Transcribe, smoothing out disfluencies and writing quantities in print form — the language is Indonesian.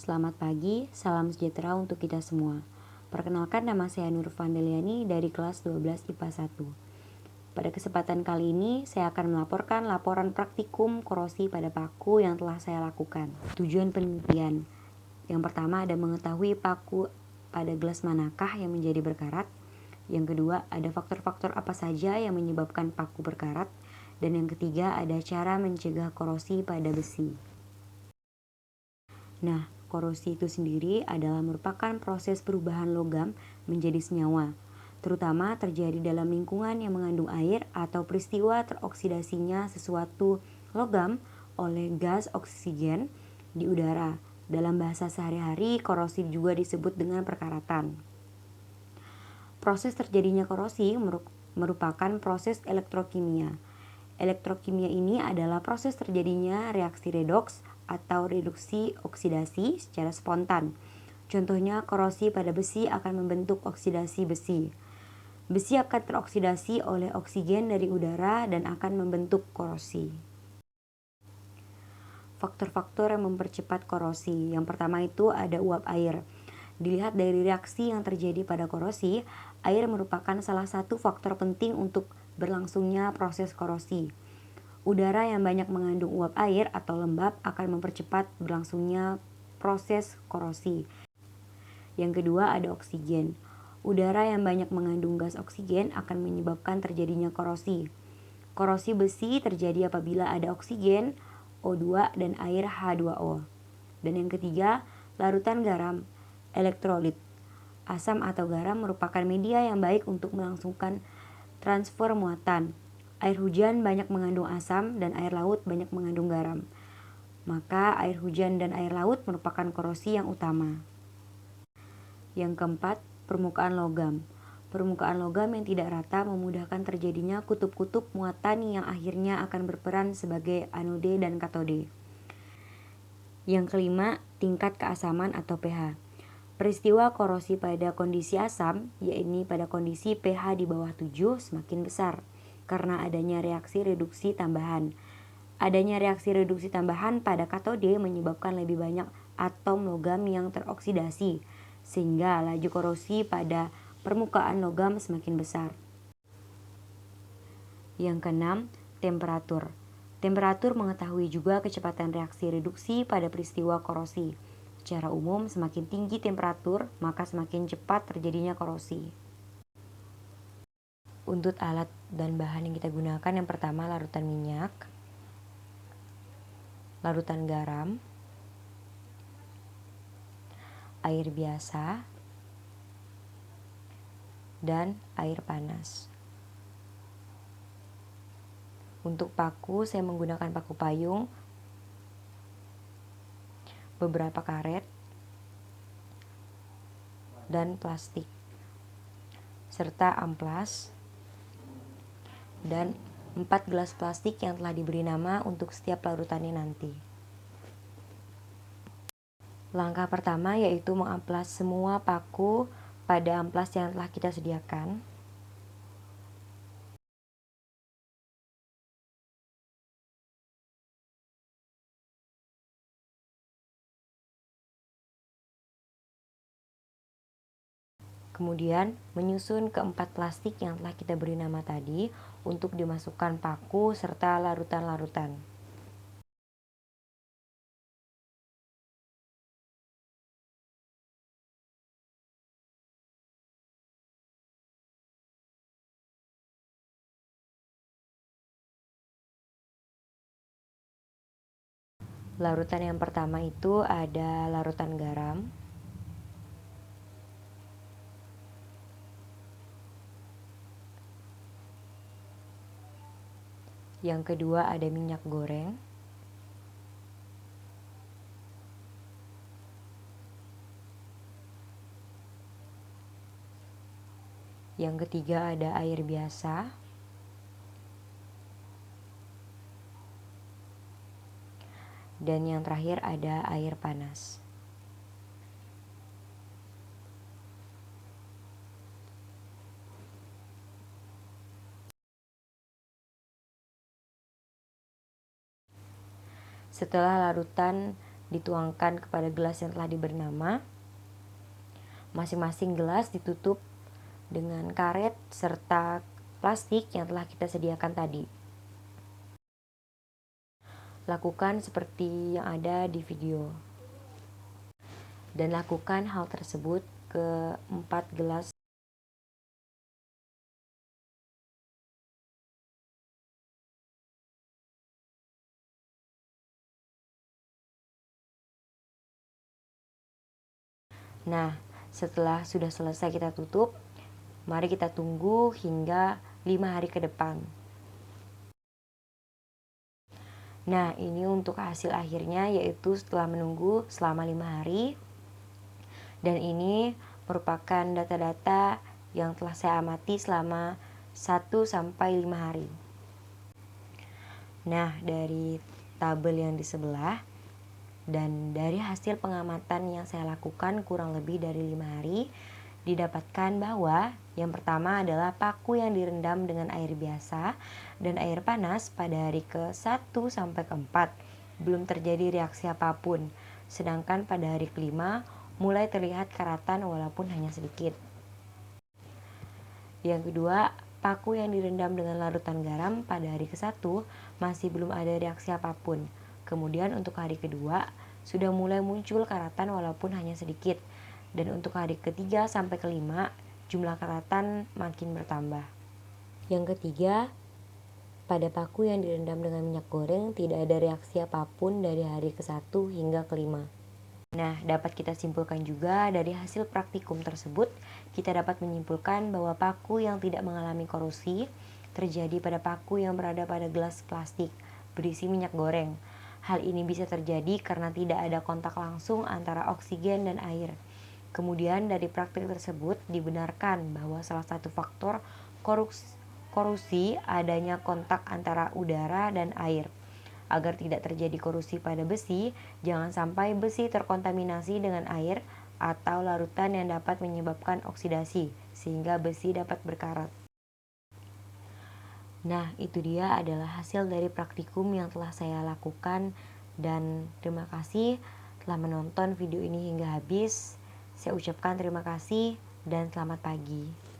Selamat pagi, salam sejahtera untuk kita semua. Perkenalkan, nama saya Nur Vandeliani dari kelas 12 IPA 1. Pada kesempatan kali ini, saya akan melaporkan laporan praktikum korosi pada paku yang telah saya lakukan. Tujuan penelitian. Yang pertama ada mengetahui paku pada gelas manakah yang menjadi berkarat. Yang kedua, ada faktor-faktor apa saja yang menyebabkan paku berkarat. Dan yang ketiga, ada cara mencegah korosi pada besi. Nah, korosi itu sendiri adalah merupakan proses perubahan logam menjadi senyawa, terutama terjadi dalam lingkungan yang mengandung air atau peristiwa teroksidasinya sesuatu logam oleh gas oksigen di udara. Dalam bahasa sehari-hari, korosi juga disebut dengan perkaratan. Proses terjadinya korosi merupakan proses elektrokimia. Elektrokimia ini adalah proses terjadinya reaksi redoks atau reduksi oksidasi secara spontan. Contohnya, korosi pada besi akan membentuk oksidasi besi. Besi akan teroksidasi oleh oksigen dari udara dan akan membentuk korosi. Faktor-faktor yang mempercepat korosi. Yang pertama itu ada uap air. Dilihat dari reaksi yang terjadi pada korosi, air merupakan salah satu faktor penting untuk berlangsungnya proses korosi. Udara yang banyak mengandung uap air atau lembab akan mempercepat berlangsungnya proses korosi. Yang kedua ada oksigen. Udara yang banyak mengandung gas oksigen akan menyebabkan terjadinya korosi. Korosi besi terjadi apabila ada oksigen, O2 dan air H2O. Dan yang ketiga, larutan garam, elektrolit. Asam atau garam merupakan media yang baik untuk melangsungkan transfer muatan. Air hujan banyak mengandung asam dan air laut banyak mengandung garam. Maka air hujan dan air laut merupakan korosi yang utama. Yang keempat, permukaan logam. Permukaan logam yang tidak rata memudahkan terjadinya kutub-kutub muatan yang akhirnya akan berperan sebagai anode dan katode. Yang kelima, tingkat keasaman atau pH. Peristiwa korosi pada kondisi asam, yaitu pada kondisi pH di bawah 7 semakin besar, karena adanya reaksi reduksi tambahan. Adanya reaksi reduksi tambahan pada katode menyebabkan lebih banyak atom logam yang teroksidasi, sehingga laju korosi pada permukaan logam semakin besar. Yang keenam, temperatur. Temperatur mengetahui juga kecepatan reaksi reduksi pada peristiwa korosi. Secara umum, semakin tinggi temperatur, maka semakin cepat terjadinya korosi. Untuk alat dan bahan yang kita gunakan, yang pertama larutan minyak, larutan garam, air biasa, dan air panas. Untuk paku, saya menggunakan paku payung, beberapa karet, dan plastik, serta amplas, dan 4 gelas plastik yang telah diberi nama untuk setiap larutannya nanti. Langkah pertama yaitu mengamplas semua paku pada amplas yang telah kita sediakan. Kemudian menyusun ke 4 plastik yang telah kita beri nama tadi untuk dimasukkan paku serta larutan-larutan. Larutan yang pertama itu ada larutan garam, yang kedua ada minyak goreng, yang ketiga ada air biasa, dan yang terakhir ada air panas. Setelah larutan dituangkan kepada gelas yang telah diberi nama. Masing-masing gelas ditutup dengan karet serta plastik yang telah kita sediakan tadi. Lakukan seperti yang ada di video. Dan lakukan hal tersebut ke 4 gelas. Nah, setelah sudah selesai kita tutup, mari kita tunggu hingga 5 hari ke depan. Nah, ini untuk hasil akhirnya, yaitu setelah menunggu selama 5 hari. Dan ini merupakan data-data yang telah saya amati selama 1-5 hari. Nah, dari tabel yang di sebelah dan dari hasil pengamatan yang saya lakukan kurang lebih dari 5 hari, didapatkan bahwa yang pertama adalah paku yang direndam dengan air biasa dan air panas pada hari ke-1 sampai ke-4 belum terjadi reaksi apapun, sedangkan pada hari ke-5 mulai terlihat karatan walaupun hanya sedikit. Yang kedua, paku yang direndam dengan larutan garam pada hari ke-1 masih belum ada reaksi apapun. Kemudian untuk hari kedua sudah mulai muncul karatan walaupun hanya sedikit. Dan untuk hari ketiga sampai ke-5, jumlah karatan makin bertambah. Yang ketiga, pada paku yang direndam dengan minyak goreng tidak ada reaksi apapun dari hari ke-1 hingga ke-5. Nah, dapat kita simpulkan juga dari hasil praktikum tersebut, kita dapat menyimpulkan bahwa paku yang tidak mengalami korosi terjadi pada paku yang berada pada gelas plastik berisi minyak goreng. Hal ini bisa terjadi karena tidak ada kontak langsung antara oksigen dan air. Kemudian dari praktik tersebut dibenarkan bahwa salah satu faktor korosi adanya kontak antara udara dan air. Agar tidak terjadi korosi pada besi, jangan sampai besi terkontaminasi dengan air atau larutan yang dapat menyebabkan oksidasi, sehingga besi dapat berkarat. Nah, itu dia adalah hasil dari praktikum yang telah saya lakukan, dan terima kasih telah menonton video ini hingga habis. Saya ucapkan terima kasih dan selamat pagi.